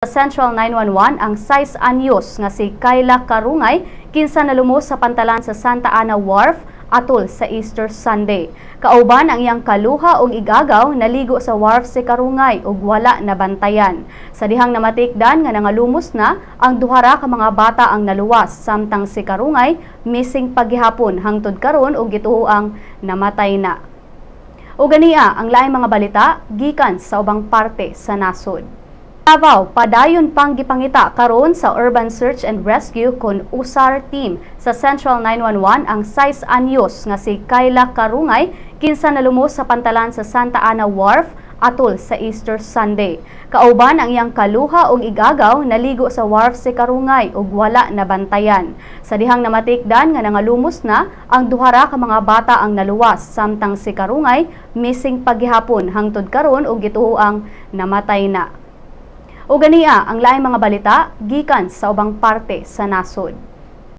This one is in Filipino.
Sa Central 911 ang 6 anyos nga si Kayla Karungay kinsa nalumos sa pantalan sa Santa Ana Wharf atol sa Easter Sunday. Kauban ang iyang kaluha ug igagaw naligo sa wharf si Karungay ug wala nabantayan. Sa dihang namatikdan nga nangalumos na ang duha ra ka mga bata ang naluwas samtang si Karungay missing paghihapon hangtod karon ug gituoang namatay na. Ug ganiya ang laing mga balita gikan sa ubang parte sa nasod. Davao, padayon pang gipangita karon sa Urban Search and Rescue kon USAR team sa Central 911 ang 6 anyos nga si Kayla Karungay kinsa nalumos sa pantalan sa Santa Ana Wharf atol sa Easter Sunday. Kauban ang iyang kaluha ug igagaw naligo sa wharf si Karungay ug wala nabantayan. Sa dihang namatikdan nga nangalumos na ang duha ra ka mga bata ang naluwas samtang si Karungay missing paghihapon hangtod karon ug gituoang namatay na. O ganiya ang laing mga balita gikan sa ubang parte sa nasod.